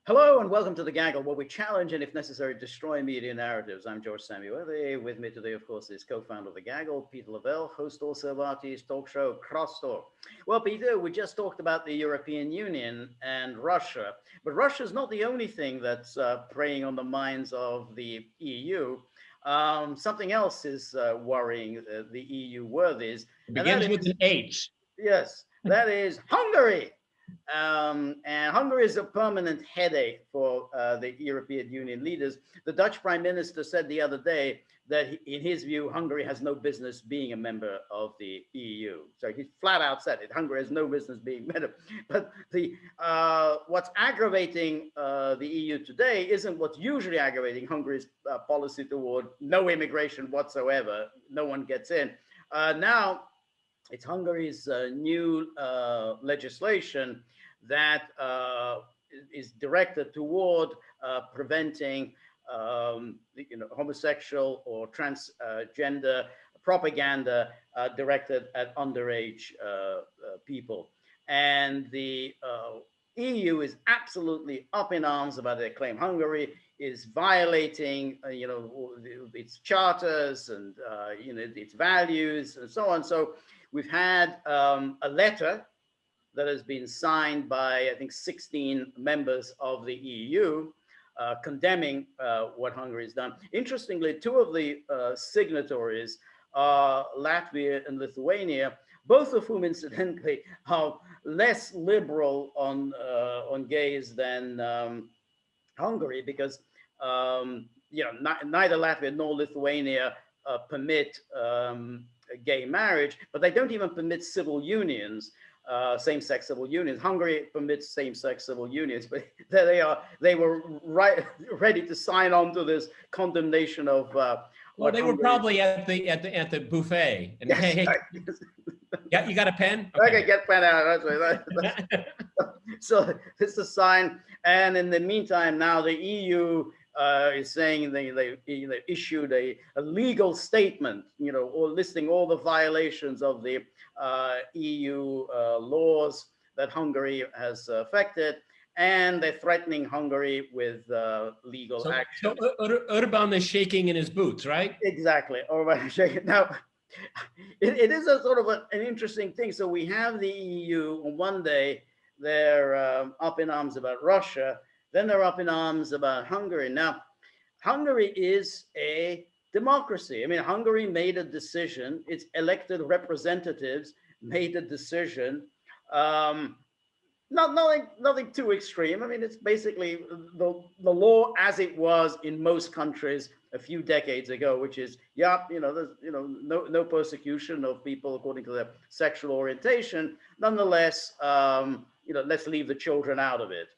Hello and welcome to The Gaggle, where we challenge and, if necessary, destroy media narratives. I'm George Szamuely. With me today, of course, is co-founder of The Gaggle, Peter Lavelle, host also of RT's talk show, Crosstalk. Well, Peter, we just talked about the European Union and Russia, but Russia's not the only thing that's preying on the minds of the EU. Something else is worrying the EU worthies. It begins with an H. Yes, that is Hungary. And Hungary is a permanent headache for the European Union leaders. The Dutch Prime Minister said the other day that in his view, Hungary has no business being a member of the EU. So he flat out said it. Hungary has no business being a member. But what's aggravating the EU today isn't what's usually aggravating Hungary's policy toward no immigration whatsoever. No one gets in. Now, it's Hungary's new legislation that is directed toward preventing homosexual or transgender propaganda directed at underage people. And the EU is absolutely up in arms about their claim. Hungary is violating, its charters and, its values and so on. So we've had a letter that has been signed by, I think, 16 members of the EU condemning what Hungary has done. Interestingly, two of the signatories are Latvia and Lithuania, both of whom, incidentally, are less liberal on gays than Hungary, because neither Latvia nor Lithuania permit gay marriage, but they don't even permit civil unions, same-sex civil unions. Hungary permits same-sex civil unions, but there they were ready to sign on to this condemnation of. Well, they were probably at the buffet. And, yes, hey, yeah, you got a pen? Okay, get pen out. So this is a sign, and in the meantime, now the EU is saying they issued a legal statement, or listing all the violations of the EU laws that Hungary has affected, and they're threatening Hungary with legal action. So Orban is shaking in his boots, right? Exactly, Orban is shaking. Now, it is a sort of an interesting thing. So we have the EU on one day, they're up in arms about Russia, then they're up in arms about Hungary. Now, Hungary is a democracy. I mean, Hungary made a decision. Its elected representatives made a decision. Nothing too extreme. I mean, it's basically the law as it was in most countries a few decades ago, which is, there's no persecution of people according to their sexual orientation. Nonetheless, let's leave the children out of it,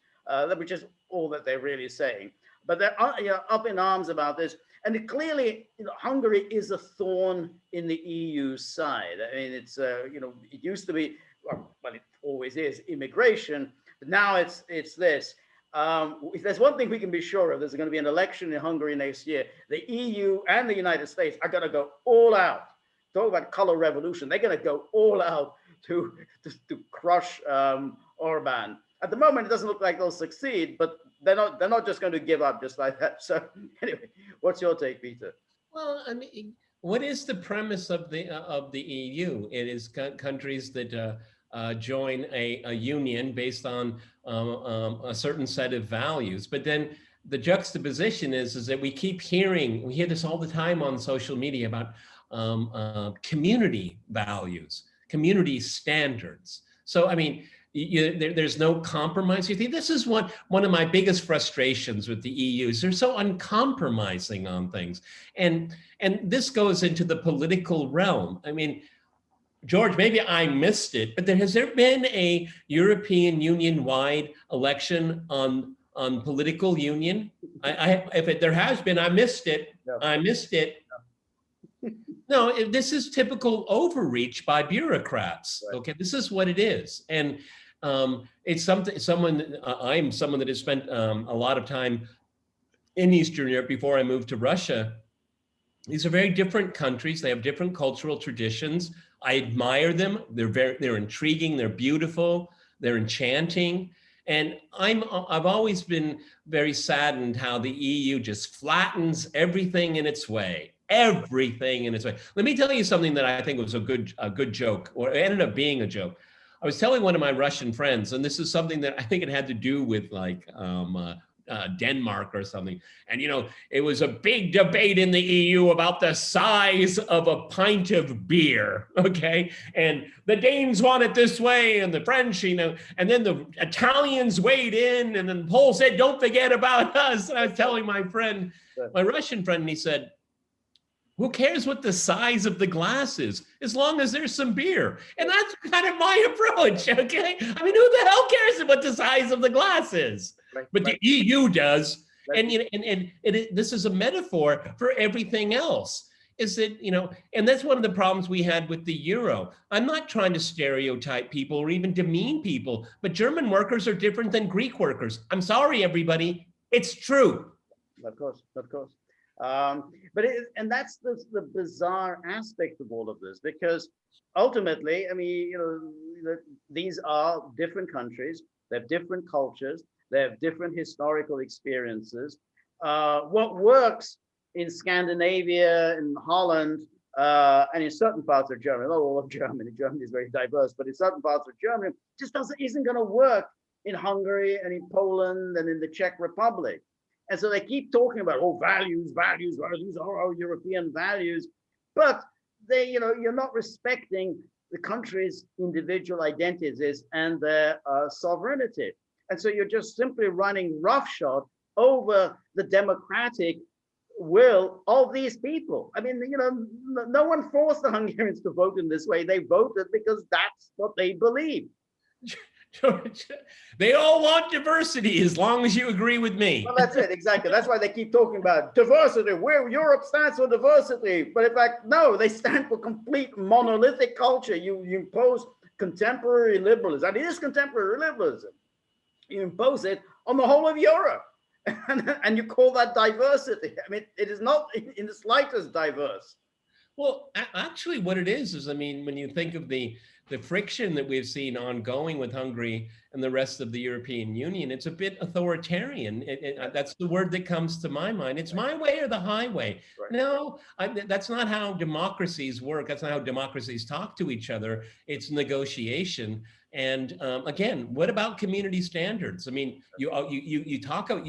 which is all that they're really saying. But they're up in arms about this. And clearly, Hungary is a thorn in the EU side. I mean, it's, it used to be, well, it always is, immigration. But now it's this. If there's one thing we can be sure of, there's going to be an election in Hungary next year. The EU and the United States are going to go all out. Talk about color revolution. They're going to go all out to crush Orban. At the moment, it doesn't look like they'll succeed, but they're not just going to give up just like that. So anyway, what's your take, Peter? Well, I mean, what is the premise of the EU? It is countries that join a union based on a certain set of values. But then the juxtaposition is that we hear this all the time on social media about community values, community standards. So, I mean, there's no compromise. You think this is one of my biggest frustrations with the EU is they're so uncompromising on things. And this goes into the political realm. I mean, George, maybe I missed it, but has there been a European Union-wide election on political union? If there has been, I missed it. No. I missed it. No, this is typical overreach by bureaucrats. Right. Okay, this is what it is, and it's I'm someone that has spent a lot of time in Eastern Europe before I moved to Russia. These are very different countries. They have different cultural traditions. I admire them. They're intriguing. They're beautiful. They're enchanting. And I've always been very saddened how the EU just flattens everything in its way. Everything in its way. Let me tell you something that I think was a good joke, or it ended up being a joke. I was telling one of my Russian friends, and this is something that I think it had to do with like Denmark or something. And, you know, it was a big debate in the EU about the size of a pint of beer. Okay. And the Danes want it this way, and the French, you know, and then the Italians weighed in, and then Paul said, don't forget about us. And I was telling my friend, my Russian friend, and he said, who cares what the size of the glass is, as long as there's some beer? And that's kind of my approach, okay? I mean, who the hell cares what the size of the glass is? But the EU does. And, you know, this is a metaphor for everything else. Is that, you know, and that's one of the problems we had with the euro. I'm not trying to stereotype people or even demean people, but German workers are different than Greek workers. I'm sorry, everybody. It's true. Of course, of course. And that's the bizarre aspect of all of this, because ultimately, I mean, you know, these are different countries, they have different cultures, they have different historical experiences. What works in Scandinavia, in Holland, and in certain parts of Germany, not all of Germany, Germany is very diverse, but in certain parts of Germany, just isn't going to work in Hungary and in Poland and in the Czech Republic. And so they keep talking about, oh, values, values, these are our European values, but they, you know, you're not respecting the country's individual identities and their sovereignty. And so you're just simply running roughshod over the democratic will of these people. I mean, you know, no one forced the Hungarians to vote in this way. They voted because that's what they believe. They all want diversity, as long as you agree with me. Well, that's it, exactly. That's why they keep talking about diversity. Where Europe stands for diversity, but in fact, no, they stand for complete monolithic culture. You impose contemporary liberalism, and it is contemporary liberalism. You impose it on the whole of Europe, and you call that diversity. I mean, it is not in the slightest diverse. Well, actually, what it is, I mean, when you think of the friction that we've seen ongoing with Hungary and the rest of the European Union, it's a bit authoritarian. That's the word that comes to my mind. It's my way or the highway. Right. No, that's not how democracies work. That's not how democracies talk to each other. It's negotiation. And again, what about community standards? I mean, you talk about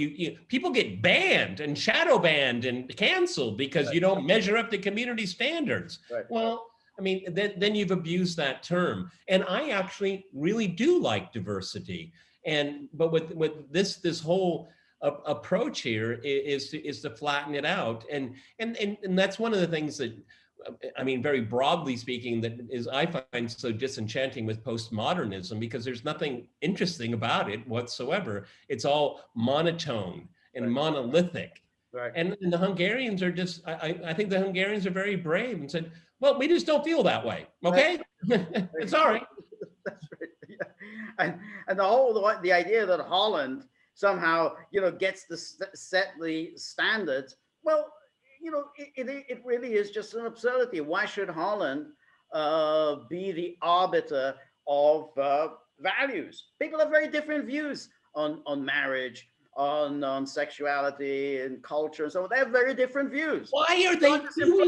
people get banned and shadow banned and canceled because you don't measure up to community standards. Right. Well, I mean, then you've abused that term. And I actually really do like diversity. But with this whole approach here is to flatten it out. And that's one of the things that, I mean, very broadly speaking, that is I find so disenchanting with postmodernism, because there's nothing interesting about it whatsoever. It's all monotone and monolithic. Right. And the Hungarians are just, I think the Hungarians are very brave and said, well, we just don't feel that way. Okay. Right. Sorry. That's right. Yeah. And the idea that Holland somehow, you know, gets to set the standards. Well, you know, it really is just an absurdity. Why should Holland be the arbiter of values? People have very different views on marriage, on sexuality and culture, and so on. They have very different views. Why are they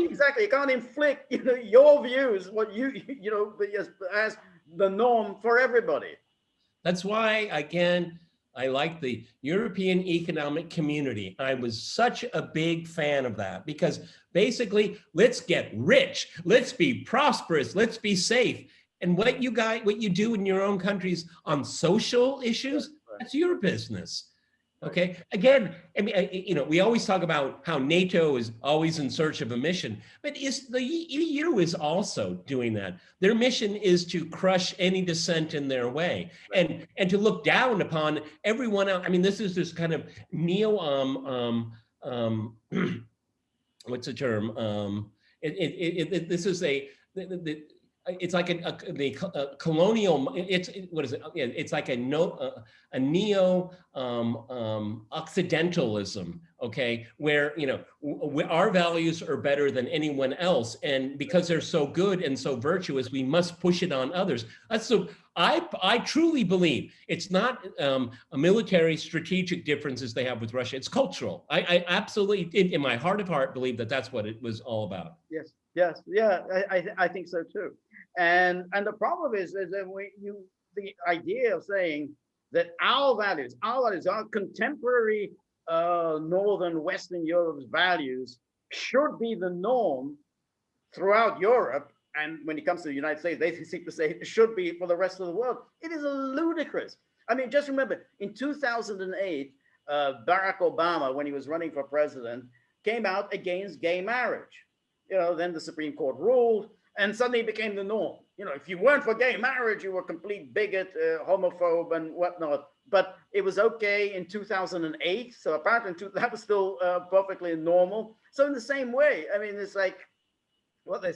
exactly? You can't inflict, you know, your views, what you know, as the norm for everybody. That's why, again, I like the European Economic Community. I was such a big fan of that, because basically, let's get rich, let's be prosperous, let's be safe. And what you do in your own countries on social issues, that's your business. Okay. Again, I mean, you know, we always talk about how NATO is always in search of a mission, but the EU is also doing that. Their mission is to crush any dissent in their way, and to look down upon everyone else. I mean, this is this kind of what's the term? This is it's like colonial. What is it? It's like a neo Occidentalism. Okay, where our values are better than anyone else, and because they're so good and so virtuous, we must push it on others. So I truly believe it's not a military strategic differences they have with Russia. It's cultural. I absolutely, in my heart of heart, believe that that's what it was all about. Yes, yes, yeah, I think so too. And the problem is that the idea of saying that our values, our contemporary Northern Western Europe's values should be the norm throughout Europe. And when it comes to the United States, they seem to say it should be for the rest of the world. It is ludicrous. I mean, just remember, in 2008, Barack Obama, when he was running for president, came out against gay marriage. Then the Supreme Court ruled, and suddenly it became the norm. If you weren't for gay marriage, you were a complete bigot, homophobe, and whatnot. But it was okay in 2008. So apparently that was still perfectly normal. So in the same way, I mean, it's like what the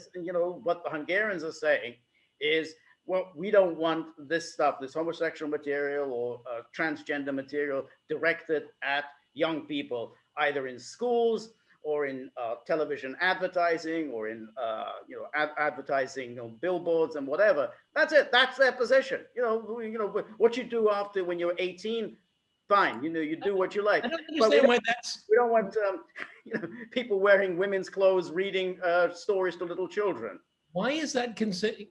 Hungarians are saying is, well, we don't want this stuff, this homosexual material or transgender material directed at young people, either in schools or in television advertising, or in advertising on billboards and whatever. That's it. That's their position. What you do after when you're 18, fine. You do what you like. I don't understand why that's. We don't want people wearing women's clothes reading stories to little children. Why is that considered?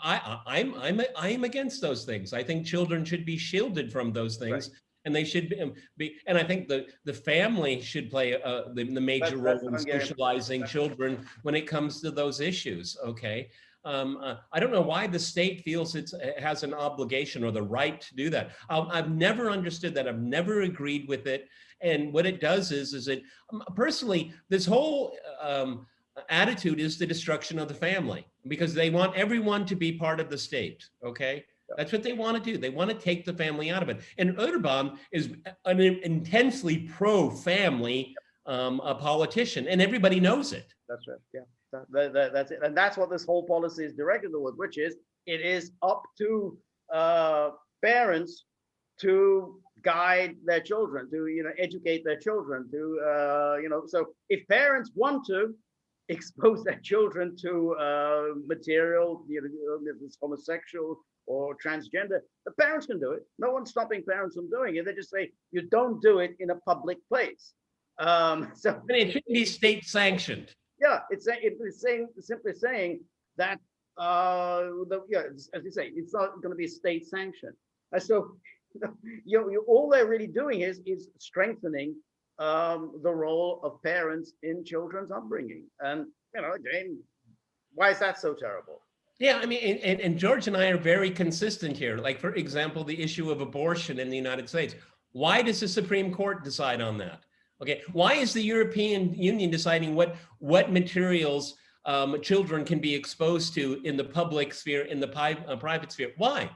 I'm against those things. I think children should be shielded from those things. Right. And they should be, and I think the family should play the major role in socializing children when it comes to those issues. Okay, I don't know why the state feels it has an obligation or the right to do that. I've never understood that. I've never agreed with it. And what it does is it personally, this whole attitude is the destruction of the family, because they want everyone to be part of the state. Okay. That's what they want to do. They want to take the family out of it. And Erdogan is an intensely pro-family a politician, and everybody knows it. That's right. Yeah, that's it. And that's what this whole policy is directed towards, which is it is up to parents to guide their children, to educate their children, to So if parents want to expose their children to material, this homosexual or transgender, the parents can do it. No one's stopping parents from doing it. They just say you don't do it in a public place. So it should be state sanctioned. Yeah, it's simply saying that as you say, it's not going to be state sanctioned. So all they're really doing is strengthening the role of parents in children's upbringing. And again, why is that so terrible? Yeah, I mean, and George and I are very consistent here. Like, for example, the issue of abortion in the United States. Why does the Supreme Court decide on that? Okay, why is the European Union deciding what materials children can be exposed to in the public sphere, in the private sphere? Why?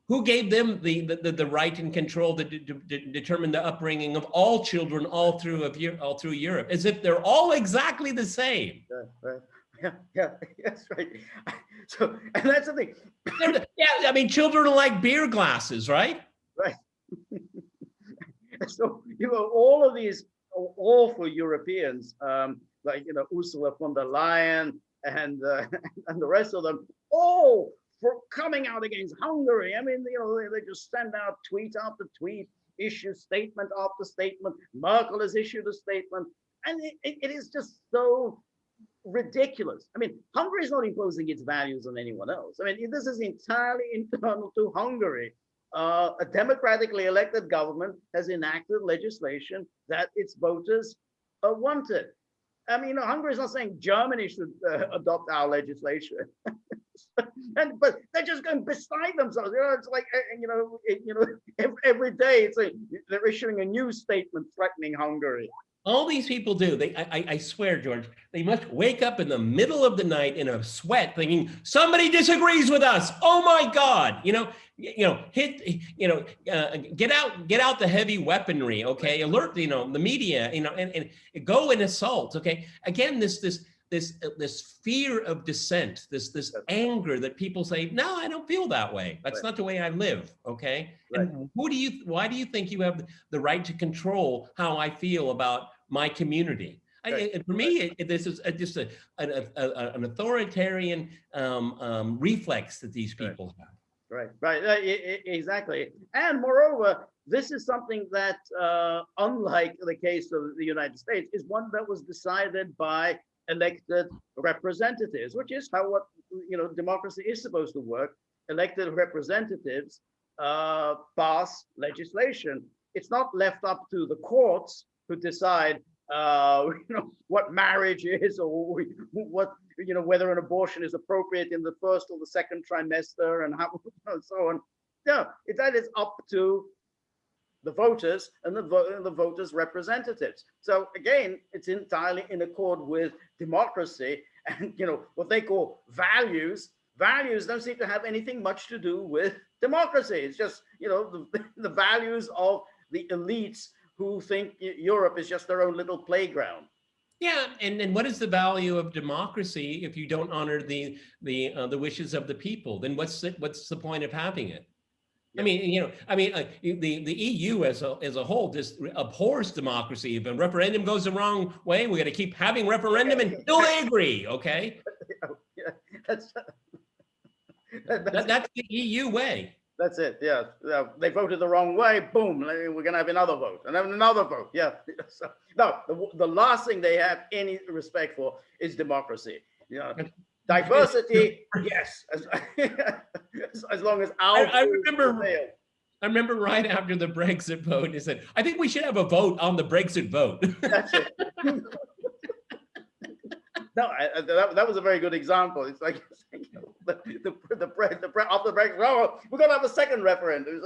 Who gave them the right and control to determine the upbringing of all children all through Europe, as if they're all exactly the same? Right. Yeah, that's right. So, and that's the thing. Yeah, I mean, children are like beer glasses, right? Right. So all of these awful Europeans, like Ursula von der Leyen and the rest of them, all for coming out against Hungary. I mean, they just send out tweet after tweet, issue statement after statement. Merkel has issued a statement, and it is just so ridiculous. I mean, Hungary is not imposing its values on anyone else. I mean, this is entirely internal to Hungary. A democratically elected government has enacted legislation that its voters wanted. I mean, Hungary is not saying Germany should adopt our legislation. But they're just going beside themselves. It's like every day it's like they're issuing a new statement threatening Hungary. All these people do. I swear, George, they must wake up in the middle of the night in a sweat, thinking somebody disagrees with us. Oh my God! Get out the heavy weaponry. Okay, alert. The media. And go and assault. Okay, again, this this fear of dissent, this anger that people say, no, I don't feel that way. That's not the way I live. Okay. And why do you think you have the right to control how I feel about my community? For me, this is just an authoritarian reflex that these people have. Exactly. And moreover, this is something that, unlike the case of the United States, is one that was decided by elected representatives, which is how democracy is supposed to work. Elected representatives pass legislation. It's not left up to the courts to decide what marriage is, or what, whether an abortion is appropriate in the first or the second trimester, and how, and so on. No, that is up to the voters and the voters' representatives. So again, it's entirely in accord with democracy, and what they call values. Values don't seem to have anything much to do with democracy. It's just the values of the elites who think Europe is just their own little playground. Yeah, and what is the value of democracy if you don't honor the wishes of the people? Then what's the point of having it? Yeah. The EU as a whole just abhors democracy. If a referendum goes the wrong way, we're going to keep having referendum until they agree. Okay, that's the EU way. That's it. Yeah, they voted the wrong way. Boom, we're going to have another vote, and then another vote. Yeah. So, no, the last thing they have any respect for is democracy. Diversity, yes, as long as I remember right after the Brexit vote, he said, "I think we should have a vote on the Brexit vote." That's it. No, that was a very good example. It's like the after the Brexit, oh, we're going to have a second referendum.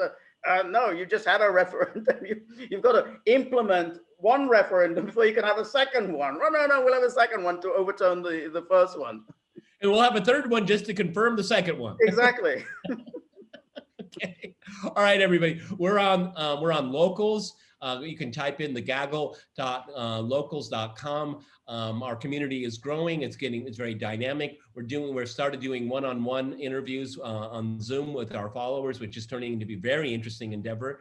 No, you just had a referendum. You've got to implement one referendum before you can have a second one. No, we'll have a second one to overturn the first one. And we'll have a third one just to confirm the second one. Exactly. Okay. All right, everybody. We're on Locals. You can type in the gaggle.locals.com. Our community is growing. It's very dynamic. We're started doing one-on-one interviews on Zoom with our followers, which is turning into be very interesting endeavor.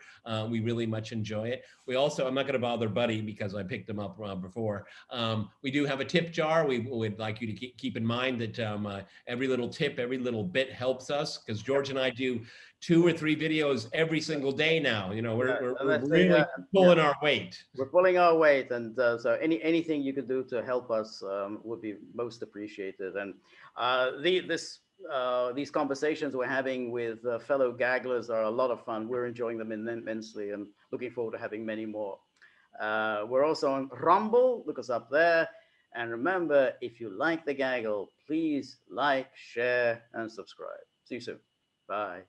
We really much enjoy it. We also, I'm not going to bother Buddy because I picked him up before. We do have a tip jar. We would like you to keep in mind that every little tip, every little bit helps us, because George and I do 2 or 3 videos every single day now. We're really pulling our weight. We're pulling our weight, and so anything you can do to help us would be most appreciated. And these conversations we're having with fellow gagglers are a lot of fun. We're enjoying them immensely, and looking forward to having many more. We're also on Rumble. Look us up there. And remember, if you like the gaggle, please like, share, and subscribe. See you soon. Bye.